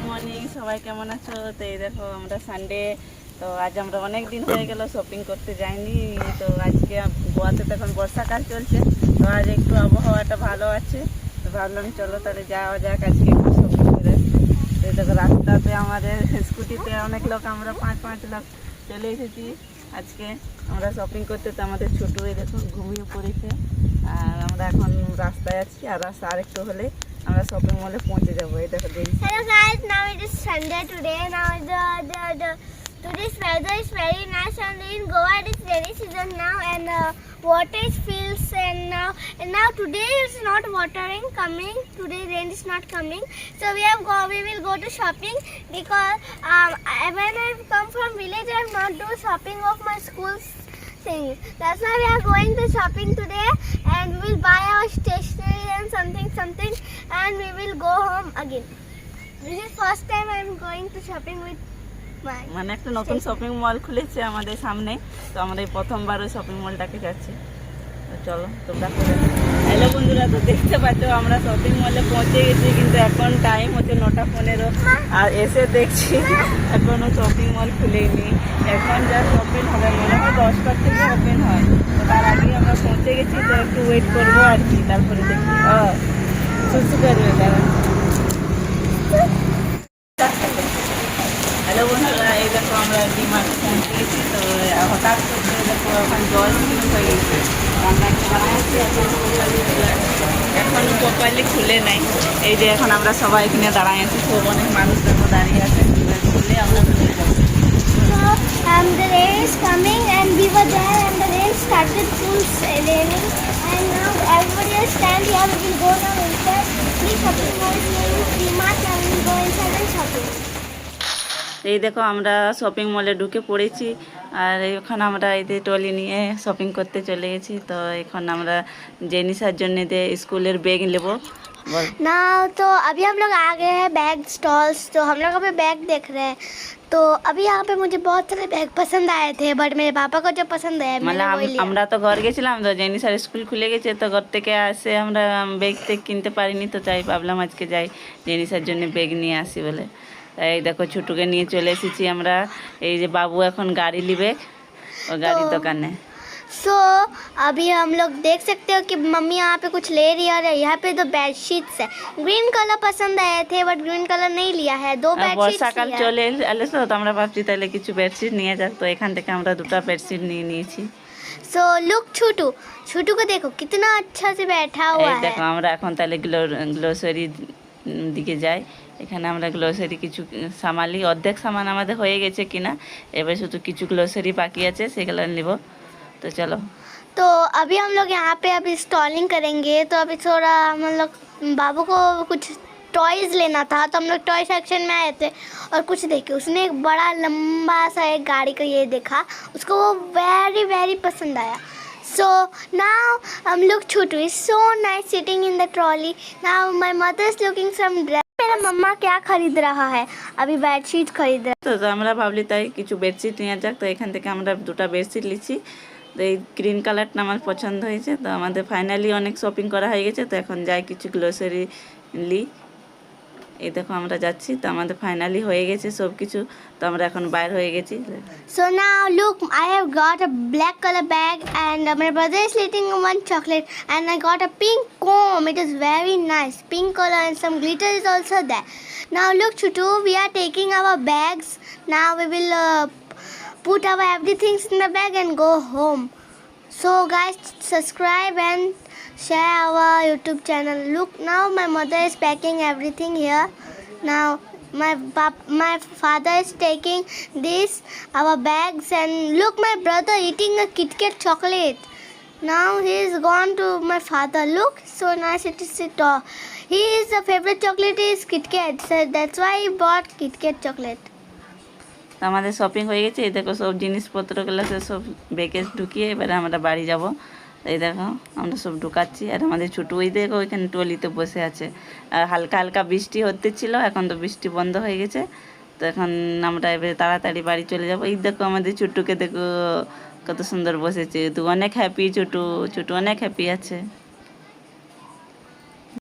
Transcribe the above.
Morning, সবাই কেমন আছো? তো এই দেখো আমরা সানডে, তো আজ আমরা অনেক দিন হয়ে গেল শপিং করতে যাইনি। তো আজকে গোয়াতে তো এখন বর্ষাকাল চলছে, তো আজ একটু আবহাওয়াটা ভালো আছে, তো ভাবলাম চলো তাহলে যাওয়া যাক আজকে একটু শপিং করে। তো এই দেখো রাস্তাতে আমাদের স্কুটিতে অনেক লোক, আমরা 5 লোক চলে এসেছি আজকে আমরা শপিং করতে। তো আমাদের ছোটো এই দেখো ঘুমিয়ে পড়েছে, আর আমরা এখন রাস্তায় আছি, আর রাস্তা আরেকটু হলে আমরা শপিং মলে পৌঁছে যাবো। এই দেখো দেরি। Hello guys, now it is Sunday today. Now today's weather is very nice, and in Goa it is rainy season now, and water is fills, and now today is not watering coming. Today rain is not coming, so we will go to shopping because when I come from village I have not do shopping of my school's things. That's why we are going to shopping today, and we will buy our stationery and something, and we will go home again. This is first time I am going to shopping with my মানে একটা নতুন shopping mall খুলেছে আমাদের সামনে, তো আমরা এই প্রথমবার ওই শপিং মলটাকে যাচ্ছি। তো চলো তোমরা করে। হ্যালো বন্ধুরা, তো দেখতে পাচ্ছ আমরা শপিং মলে পৌঁছে গেছি, কিন্তু এখন টাইম হচ্ছে 9:15, আর এসে দেখছি এখনো শপিং মল খুলেনি। এখন যা শপিং হবে মনে হয় 10টার থেকে ওপেন হয়, তো তার আগে আমরা পৌঁছে গেছি, তো একটু ওয়েট করবো আর কি, তারপরে দেখি সুসু করবে তারা। হ্যালো বন্ধুরা, এই দেখো আমরা ডিমার্টে পৌঁছে গেছি। তো হঠাৎ করে দেখো এখন জল শুরু হয়ে গেছে, আমরা একটু বানাচ্ছি এখন প্রপারলি খুলে নাই। এই যে এখন আমরা সবাই এখানে দাঁড়ায় আছি, খুব অনেক মানুষ দেখো দাঁড়িয়ে আছে, খুলে আমরা খুলে যাবো। So the rain is coming, and we were there, and the rain started full raining, and now everybody is stand here. We will go now inside. Please shopping mall is near DMart, and we will go inside and shopping. এই দেখো আমরা shopping মলে ঢুকে পড়েছি, আর এখন আমরা এই যে ট্রলি নিয়ে শপিং করতে চলে গেছি। তো এখন আমরা জেনিসার জন্য স্কুলের ব্যাগ নেবো। Now तो अभी हम लोग आ गए हैं बैग स्टॉल्स, तो हम लोग अभी बैग देख रहे हैं। तो अभी यहाँ पे मुझे बहुत सारे बैग पसंद आए थे, बट मेरे पापा को जो पसंद है मैंने वही लिया। আমরা তো ঘর গেছিলাম, তো জেনিসার স্কুল খুলে গেছে, তো ঘর থেকে আসে আমরা ব্যাগ টেগ কিনতে পারিনি, তো তাই ভাবলাম আজকে যাই জেনিসার জন্য ব্যাগ নিয়ে আসি বলে। এই দেখো ছোটুকে নিয়ে চলে এসেছি আমরা। এই যে বাবু এখন গাড়ি নিবে ও গাড়ির দোকানে। सो अभी हम लोग देख सकते हो कि मम्मी यहाँ पे कुछ ले रही है, और यहाँ पे दो बेडशीट्स है। ग्रीन कलर पसंद आए थे, बट ग्रीन कलर नहीं लिया है, दो बेडशीट्स। বর্ষাকাল চলে এলে তো আমরা ভাবছি তাহলে কিছু বেডশিট নিয়ে যাক, তো এখান থেকে আমরা দুটো বেডশিট নিয়ে নিয়েছি। सो लुक छोटू को देखो कितना अच्छा से बैठा हुआ এই है। দেখো আমরা এখন তাহলে গ্লোসারি দিকে যাই। এখানে আমরা গ্লোসারি কিছু সামালি, অর্ধেক সামান আমাদের হয়ে গেছে কিনা, এবার শুধু কিছু গ্লোসারি বাকি আছে, সেগুলো নিব। তো চলো। तो अभी हम लोग यहाँ पे अभी स्टॉलिंग करेंगे, तो अभी थोड़ा हम लोग बाबू को कुछ टॉयज़ लेना था, तो हम लोग टॉय सेक्शन में आए थे और कुछ देखे। उसने एक बड़ा लंबा सा एक गाड़ी का ये देखा, उसको वो वेरी वेरी पसंद आया। सो नाउ हम लोग Chhotu is so nice sitting in the trolley. Now my mother is looking some dress. मेरा मम्मा क्या खरीद रहा है? अभी बेडशीट खरीद रहा है। তো আমরা ভাবলি তাই কিছু বেডশিট নিয়ে যাক, তো এখান থেকে আমরা দুটো বেডশিট নিচ্ছি। তো এই গ্রিন কালারটা আমার পছন্দ হয়েছে, তো আমাদের ফাইনালি অনেক শপিং করা হয়ে গেছে। তো এখন যাই কিছু গ্লোসারি লি। এই দেখো আমরা যাচ্ছি, তো আমাদের ফাইনালি হয়ে গেছে সব কিছু, তো আমরা এখন বাইর হয়ে গেছি। So now look, I have got a black color bag, and my brother is eating one chocolate, and I got a pink comb. It is very nice, pink color, and some glitter is also there. Now look Chutu, we are taking our bags. Now we will put our everything in the bag and go home. So guys, subscribe and share our YouTube channel. Look, now my mother is packing everything here. Now my father is taking this our bags, and look my brother eating a Kit Kat chocolate. Now he is gone to my father. Look, so nice it is. His favorite chocolate is Kit Kat, so that's why he bought Kit Kat chocolate. তো আমাদের shopping হয়ে গেছে। এই দেখো সব জিনিসপত্রগুলো সব ব্যাগে ঢুকিয়ে এবারে আমরা বাড়ি যাব। এই দেখো আমরা সব ঢুকাচ্ছি, আর আমাদের ছোটো ওই দেখো ওইখানে ট্রলিতে বসে আছে। আর হালকা হালকা বৃষ্টি হতে ছিল, এখন তো বৃষ্টি বন্ধ হয়ে গেছে, তো এখন আমরা এবারে তাড়াতাড়ি বাড়ি চলে যাব। এই দেখো আমাদের ছোট্টুকে দেখো কত সুন্দর বসেছে, তো অনেক হ্যাপি ছোটু অনেক হ্যাপি আছে।